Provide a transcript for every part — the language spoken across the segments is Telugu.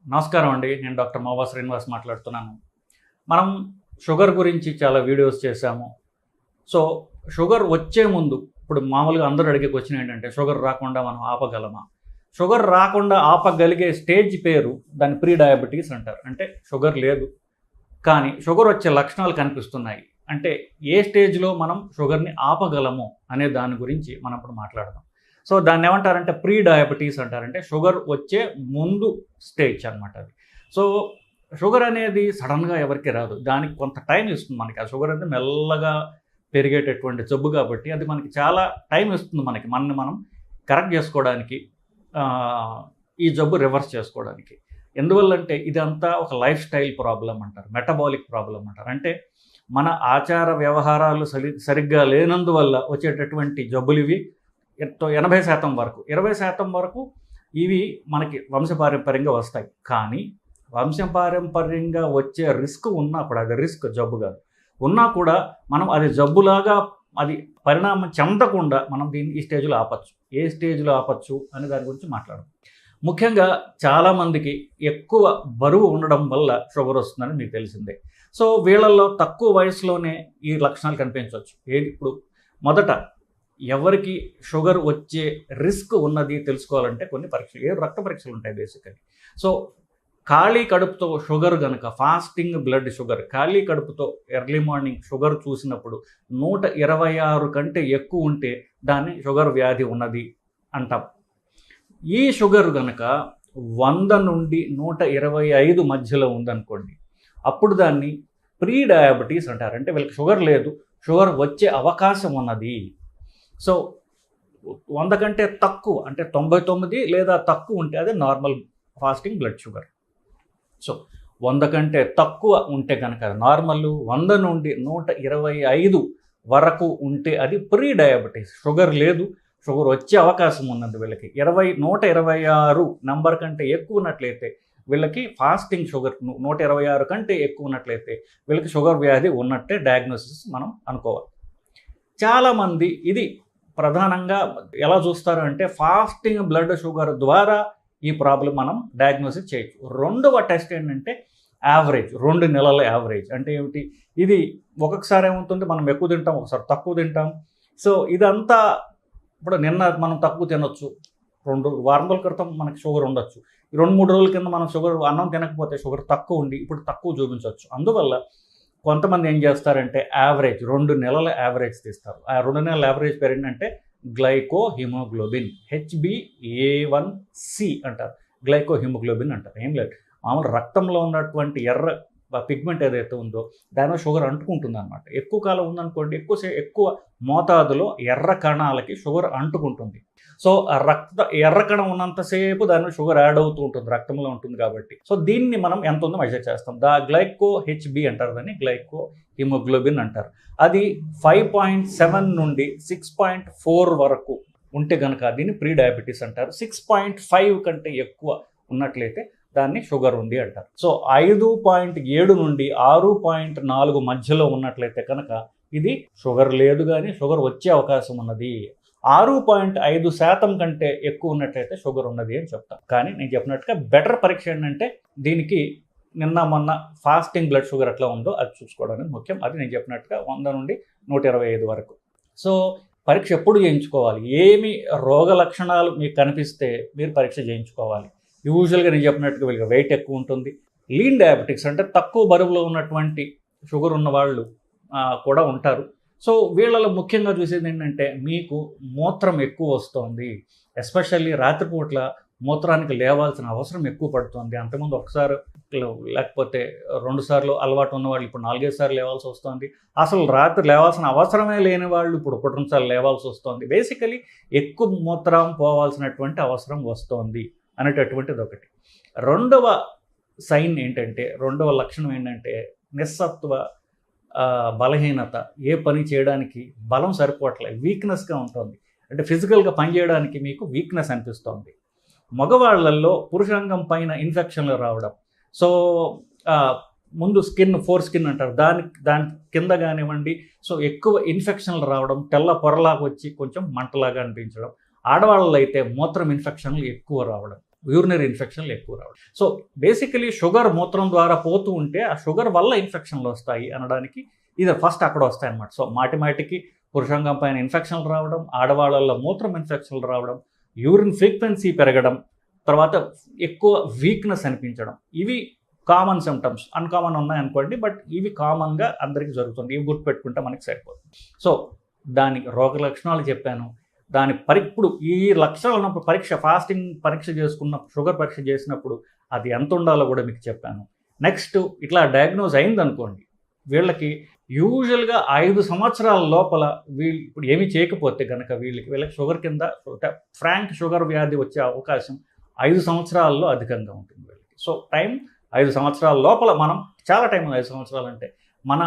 నమస్కారం అండి. నేను డాక్టర్ మోవా శ్రీనివాస్ మాట్లాడుతున్నాను. మనం షుగర్ గురించి చాలా వీడియోస్ చేశాము. సో, షుగర్ వచ్చే ముందు ఇప్పుడు మామూలుగా అందరూ అడిగే క్వెషన్ ఏంటంటే, షుగర్ రాకుండా మనం ఆపగలమా? షుగర్ రాకుండా ఆపగలిగే స్టేజ్ పేరు దాన్ని ప్రీ డయాబెటీస్ అంటారు. అంటే షుగర్ లేదు, కానీ షుగర్ వచ్చే లక్షణాలు కనిపిస్తున్నాయి. అంటే ఏ స్టేజ్‌లో మనం షుగర్‌ని ఆపగలము అనే దాని గురించి మనం ఇప్పుడు మాట్లాడదాం. సో, దాన్ని ఏమంటారంటే ప్రీ డయాబెటీస్ అంటారంటే షుగర్ వచ్చే ముందు స్టేజ్ అనమాట అది. సో, షుగర్ అనేది సడన్‌గా ఎవరికీ రాదు. దానికి కొంత టైం ఇస్తుంది మనకి. ఆ షుగర్ అనేది మెల్లగా పెరిగేటటువంటి జబ్బు కాబట్టి అది మనకి చాలా టైం ఇస్తుంది మనకి. మనల్ని మనం కరెక్ట్ చేసుకోవడానికి, ఈ జబ్బు రివర్స్ చేసుకోవడానికి. ఎందువల్లంటే ఇదంతా ఒక లైఫ్ స్టైల్ ప్రాబ్లమ్ అంటారు. మెటబాలిక్ ప్రాబ్లమ్ అంటారు. అంటే మన ఆచార వ్యవహారాలు సరిగ్గా లేనందువల్ల వచ్చేటటువంటి జబ్బులివి 80% వరకు. 20% వరకు ఇవి మనకి వంశపారంపర్యంగా వస్తాయి. కానీ వంశపారంపర్యంగా వచ్చే రిస్క్ ఉన్నా కూడా, అది రిస్క్ జబ్బు కాదు. ఉన్నా కూడా మనం అది జబ్బులాగా అది పరిణామం చెందకుండా మనం దీన్ని ఈ స్టేజ్లో ఆపచ్చు. ఏ స్టేజ్లో ఆపచ్చు అనే దాని గురించి మాట్లాడదాం. ముఖ్యంగా చాలామందికి ఎక్కువ బరువు ఉండడం వల్ల షుగర్ వస్తుందని మీకు తెలిసిందే. సో, వీళ్ళల్లో తక్కువ వయసులోనే ఈ లక్షణాలు కనిపించవచ్చు. ఇప్పుడు మొదట ఎవరికి షుగర్ వచ్చే రిస్క్ ఉన్నది తెలుసుకోవాలంటే కొన్ని పరీక్షలు, రక్త పరీక్షలు ఉంటాయి బేసికలీ. సో, ఖాళీ కడుపుతో షుగర్ గనక, ఫాస్టింగ్ బ్లడ్ షుగర్, ఖాళీ కడుపుతో ఎర్లీ మార్నింగ్ షుగర్ చూసినప్పుడు 126 కంటే ఎక్కువ ఉంటే దాన్ని షుగర్ వ్యాధి ఉన్నది అంటాం. ఈ షుగర్ గనక 100 నుండి 125 మధ్యలో ఉందనుకోండి, అప్పుడు దాన్ని ప్రీ డయాబెటీస్ అంటారు. అంటే వీళ్ళకి షుగర్ లేదు, షుగర్ వచ్చే అవకాశం ఉన్నది. సో, 100 కంటే తక్కువ అంటే 99 లేదా తక్కువ ఉంటే అదే normal fasting blood sugar. So, 100 కంటే తక్కువ ఉంటే కనుక నార్మల్, 100 నుండి 125 వరకు ఉంటే అది ప్రీ డయాబెటీస్. షుగర్ లేదు, షుగర్ వచ్చే అవకాశం ఉన్నది వీళ్ళకి. 126 నంబర్ కంటే ఎక్కువ ఉన్నట్లయితే వీళ్ళకి ఫాస్టింగ్ షుగర్, 126 కంటే ఎక్కువ ఉన్నట్లయితే వీళ్ళకి షుగర్ వ్యాధి ఉన్నట్టే డయాగ్నోసిస్ మనం అనుకోవాలి. చాలామంది ఇది ప్రధానంగా ఎలా చూస్తారు అంటే ఫాస్టింగ్ బ్లడ్ షుగర్ ద్వారా ఈ ప్రాబ్లం మనం డయాగ్నోసిస్ చేయొచ్చు. రెండవ టెస్ట్ ఏంటంటే యావరేజ్, 2 నెలల యావరేజ్. అంటే ఏమిటి? ఇది ఒక్కొక్కసారి ఏమవుతుంది, మనం ఎక్కువ తింటాం, ఒకసారి తక్కువ తింటాం. సో, ఇదంతా ఇప్పుడు నిన్న మనం తక్కువ తినొచ్చు, 2 వారం రోజుల క్రితం మనకి షుగర్ ఉండొచ్చు, 2-3 రోజుల కింద మనం షుగర్ అన్నం తినకపోతే షుగర్ తక్కువ ఉండి ఇప్పుడు తక్కువ చూపించవచ్చు. అందువల్ల కొంతమంది ఏం చేస్తారంటే యావరేజ్ 2 నెలల యావరేజ్ తీస్తారు. ఆ 2 నెలల యావరేజ్ పేరు ఏంటంటే గ్లైకో హిమోగ్లోబిన్, HbA1c అంటారు. గ్లైకో హిమోగ్లోబిన్ అంటారు. ఏం లేదు, మామూలు రక్తంలో ఉన్నటువంటి ఎర్ర పిగ్మెంట్ ఏదైతే ఉందో దానిలో షుగర్ అంటుకుంటుంది అనమాట. ఎక్కువ కాలం ఉందనుకోండి, ఎక్కువ మోతాదులో ఎర్ర కణాలకి షుగర్ అంటుకుంటుంది. సో, ఆ ఎర్ర కణం ఉన్నంతసేపు దానిలో షుగర్ యాడ్ అవుతూ ఉంటుంది, రక్తంలో ఉంటుంది కాబట్టి. సో, దీన్ని మనం ఎంత ఉందో మెజర్ చేస్తాం. గ్లైకో HB అంటారు, దాన్ని గ్లైకో హిమోగ్లోబిన్ అంటారు. అది 5.7 నుండి 6.4 వరకు ఉంటే కనుక దీన్ని ప్రీ డయాబెటీస్ అంటారు. 6.5 కంటే ఎక్కువ ఉన్నట్లయితే దాన్ని షుగర్ ఉంది అంటారు. సో, 5.7 నుండి 6.4 మధ్యలో ఉన్నట్లయితే కనుక ఇది షుగర్ లేదు, కానీ షుగర్ వచ్చే అవకాశం ఉన్నది. 6.5% కంటే ఎక్కువ ఉన్నట్లయితే షుగర్ ఉన్నది అని చెప్తాం. కానీ నేను చెప్పినట్టుగా బెటర్ పరీక్ష ఏంటంటే దీనికి నిన్న మొన్న ఫాస్టింగ్ బ్లడ్ షుగర్ ఎట్లా ఉందో అది చూసుకోవడానికి ముఖ్యం. అది నేను చెప్పినట్టుగా 100 నుండి 125 వరకు. సో, పరీక్ష ఎప్పుడు చేయించుకోవాలి? ఏమి రోగ లక్షణాలు మీకు కనిపిస్తే మీరు పరీక్ష చేయించుకోవాలి. యూజువల్గా నేను చెప్పినట్టుగా వీళ్ళకి వెయిట్ ఎక్కువ ఉంటుంది, లీన్ డయాబెటిక్స్ అంటే తక్కువ బరువులో ఉన్నటువంటి షుగర్ ఉన్న వాళ్ళు కూడా ఉంటారు. సో, వీళ్ళలో ముఖ్యంగా చూసేది ఏంటంటే మీకు మూత్రం ఎక్కువ వస్తుంది, ఎస్పెషల్లీ రాత్రిపూట్ల మూత్రానికి లేవాల్సిన అవసరం ఎక్కువ పడుతుంది. అంతకుముందు ఒకసారి లేకపోతే 2 సార్లు అలవాటు ఉన్నవాళ్ళు ఇప్పుడు 4-5 సార్లు లేవాల్సి వస్తుంది. అసలు రాత్రి లేవాల్సిన అవసరమే లేని వాళ్ళు ఇప్పుడు 1-2 సార్లు లేవాల్సి వస్తుంది. బేసికలీ ఎక్కువ మూత్రం పోవాల్సినటువంటి అవసరం వస్తుంది అనేటటువంటిది ఒకటి. రెండవ సైన్ ఏంటంటే, రెండవ లక్షణం ఏంటంటే నిస్సత్వ, బలహీనత. ఏ పని చేయడానికి బలం సరిపోవట్లేదు, వీక్నెస్గా ఉంటుంది. అంటే ఫిజికల్గా పని చేయడానికి మీకు వీక్నెస్ అనిపిస్తుంది. మగవాళ్ళల్లో పురుషాంగం పైన ఇన్ఫెక్షన్లు రావడం. సో, ముందు ఫోర్ స్కిన్ అంటారు, దాని కింద కానివ్వండి. సో, ఎక్కువ ఇన్ఫెక్షన్లు రావడం, తెల్ల పొరలాగా వచ్చి కొంచెం మంటలాగా అనిపించడం. ఆడవాళ్ళలో అయితే మూత్రం ఇన్ఫెక్షన్లు ఎక్కువ రావడం. యూరినరీ ఇన్ఫెక్షన్లు ఎక్కువ రావడం. సో బేసికలీ షుగర్ మూత్రం ద్వారా పోతూ ఉంటే ఆ షుగర్ వల్ల ఇన్ఫెక్షన్లు వస్తాయి అనడానికి ఇది ఫస్ట్ అక్కడ వస్తాయన్నమాట. సో మాటికి పురుషాంగం పైన ఇన్ఫెక్షన్లు రావడం, ఆడవాళ్ళల్లో మూత్రం ఇన్ఫెక్షన్లు రావడం, యూరిన్ ఫ్రీక్వెన్సీ పెరగడం, తర్వాత ఎక్కువ వీక్నెస్ అనిపించడం, ఇవి కామన్ సిమ్టమ్స్. అన్కామన్ ఉన్నాయనుకోండి, బట్ ఇవి కామన్గా అందరికీ జరుగుతుంది. ఇవి గుర్తుపెట్టుకుంటే మనకి సరిపోతుంది. సో దానికి రోగ లక్షణాలు చెప్పాను. ఇప్పుడు ఈ లక్షణాలు ఉన్నప్పుడు ఫాస్టింగ్ పరీక్ష చేసుకున్న షుగర్ పరీక్ష చేసినప్పుడు అది ఎంత ఉండాలో కూడా మీకు చెప్పాను. నెక్స్ట్ ఇట్లా డయాగ్నోజ్ అయిందనుకోండి, వీళ్ళకి యూజువల్గా 5 సంవత్సరాల లోపల వీళ్ళు ఇప్పుడు ఏమీ చేయకపోతే కనుక వీళ్ళకి షుగర్ కింద ఫ్రాంక్ షుగర్ వ్యాధి వచ్చే అవకాశం 5 సంవత్సరాల్లో అధికంగా ఉంటుంది వీళ్ళకి. సో టైం 5 సంవత్సరాల లోపల మనం చాలా టైం ఉంది. 5 సంవత్సరాలు అంటే మన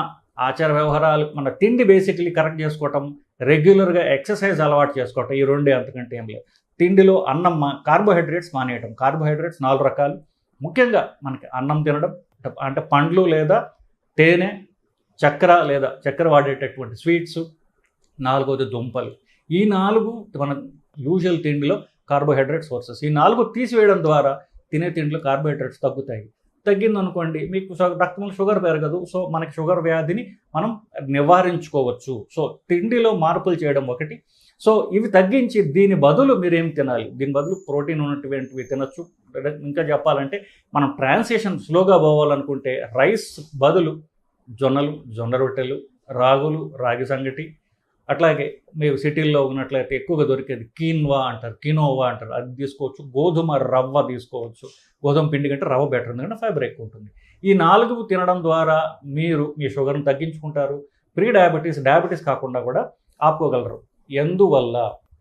ఆచార వ్యవహారాలు, మన తిండి బేసికలీ కరెక్ట్ చేసుకోవటం, రెగ్యులర్గా ఎక్సర్సైజ్ అలవాటు చేసుకోవటం, ఈ రెండే, అంతకంటే ఏం లేదు. తిండిలో అన్నం కార్బోహైడ్రేట్స్ మానేయటం. కార్బోహైడ్రేట్స్ 4 రకాలు. ముఖ్యంగా మనకి అన్నం తినడం, అంటే పండ్లు లేదా తేనె, చక్కెర వాడేటటువంటి స్వీట్స్, 4వది దుంపలు. ఈ 4 మన యూజువల్ తిండిలో కార్బోహైడ్రేట్ సోర్సెస్. ఈ 4 తీసివేయడం ద్వారా తినే తిండిలో కార్బోహైడ్రేట్స్ తగ్గుతాయి. తగ్గిందనుకోండి మీకు రక్తంలో షుగర్ పెరగదు. సో మనకి షుగర్ వ్యాధిని మనం నివారించుకోవచ్చు. సో తిండిలో మార్పులు చేయడం ఒకటి. సో ఇవి తగ్గించి దీని బదులు మీరేం తినాలి? దీని బదులు ప్రోటీన్ ఉన్నటువంటివి తినచ్చు. ఇంకా చెప్పాలంటే మనం ట్రాన్సిషన్ స్లోగా పోవాలనుకుంటే రైస్ బదులు జొన్నలు, జొన్న రొట్టెలు, రాగులు, రాగి సంగటి, అట్లాగే మీరు సిటీల్లో ఉన్నట్లయితే ఎక్కువగా దొరికేది కీనోవా అంటారు, అది తీసుకోవచ్చు. గోధుమ రవ్వ తీసుకోవచ్చు. గోధుమ పిండి కంటే రవ్వ బెటర్, ఎందుకంటే ఫైబర్ ఎక్కువ ఉంటుంది. ఈ 4 తినడం ద్వారా మీరు మీ షుగర్ని తగ్గించుకుంటారు. డయాబెటీస్ కాకుండా కూడా ఆపుకోగలరు. ఎందువల్ల?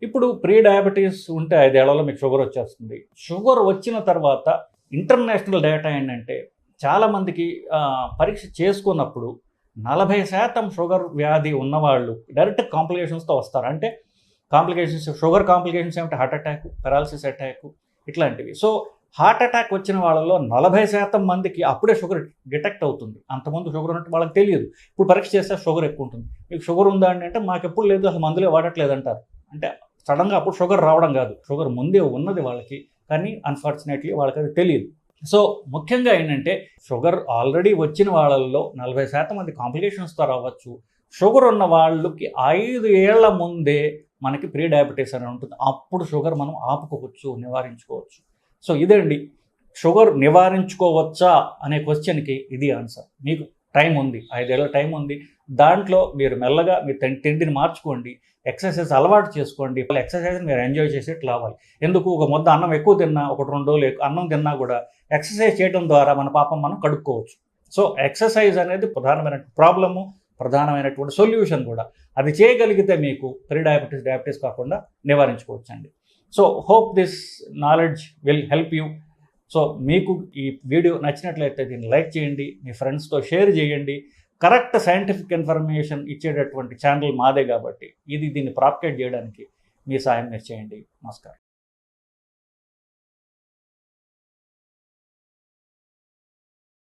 ఇప్పుడు డయాబెటీస్ ఉంటే 5 ఏళ్లలో మీకు షుగర్ వచ్చేస్తుంది. షుగర్ వచ్చిన తర్వాత ఇంటర్నేషనల్ డేటా ఏంటంటే చాలామందికి పరీక్ష చేసుకున్నప్పుడు 40% షుగర్ వ్యాధి ఉన్నవాళ్ళు డైరెక్ట్ కాంప్లికేషన్స్తో వస్తారు. అంటే షుగర్ కాంప్లికేషన్స్ ఏమిటి? హార్ట్ అటాక్, పెరాలసిస్ అటాక్, ఇట్లాంటివి. సో హార్ట్ అటాక్ వచ్చిన వాళ్ళలో 40% మందికి అప్పుడే షుగర్ డిటెక్ట్ అవుతుంది. అంతకుముందు షుగర్ ఉన్నట్టు వాళ్ళకి తెలియదు. ఇప్పుడు పరీక్ష చేస్తే షుగర్ ఎక్కువ ఉంటుంది. మీకు షుగర్ ఉందా అంటే మాకు ఎప్పుడు లేదు, అసలు మందులే వాడట్లేదు అంటారు. అంటే సడన్గా అప్పుడు షుగర్ రావడం కాదు, షుగర్ ముందే ఉన్నది వాళ్ళకి, కానీ అన్ఫార్చునేట్లీ వాళ్ళకి అది తెలియదు. సో ముఖ్యంగా ఏంటంటే షుగర్ ఆల్రెడీ వచ్చిన వాళ్ళల్లో 40% మంది కాంప్లికేషన్స్తో రావచ్చు. షుగర్ ఉన్న వాళ్ళకి 5 ఏళ్ల ముందే మనకి డయాబెటీస్ అని ఉంటుంది. అప్పుడు షుగర్ మనం ఆపుకోవచ్చు, నివారించుకోవచ్చు. సో ఇదండి, షుగర్ నివారించుకోవచ్చా అనే క్వశ్చన్కి ఇది ఆన్సర్. మీకు టైం ఉంది, 5 ఏళ్ళ టైం ఉంది. దాంట్లో మీరు మెల్లగా మీ తిండిని మార్చుకోండి, ఎక్సర్సైజ్ అలవాటు చేసుకోండి. ఎక్సర్సైజ్ని మీరు ఎంజాయ్ చేసేట్టు రావాలి. ఎందుకు? ఒక ముద్ద అన్నం ఎక్కువ తిన్నా, 1-2 రోజులు అన్నం తిన్నా కూడా ఎక్సర్సైజ్ చేయడం ద్వారా మన పాపం మనం కడుక్కోవచ్చు. సో ఎక్సర్సైజ్ అనేది ప్రధానమైనటువంటి సొల్యూషన్ కూడా. అది చేయగలిగితే మీకు డయాబెటీస్ కాకుండా నివారించుకోవచ్చు అండి. So hope this knowledge will help you. So మీకు ఈ వీడియో నచ్చినట్లయితే దీన్ని లైక్ చేయండి, మీ ఫ్రెండ్స్తో షేర్ చేయండి. కరెక్ట్ సైంటిఫిక్ ఇన్ఫర్మేషన్ ఇచ్చేటటువంటి ఛానల్ మాదే కాబట్టి దీన్ని ప్రాపగేట్ చేయడానికి మీ సాయం మీరు చేయండి. నమస్కారం.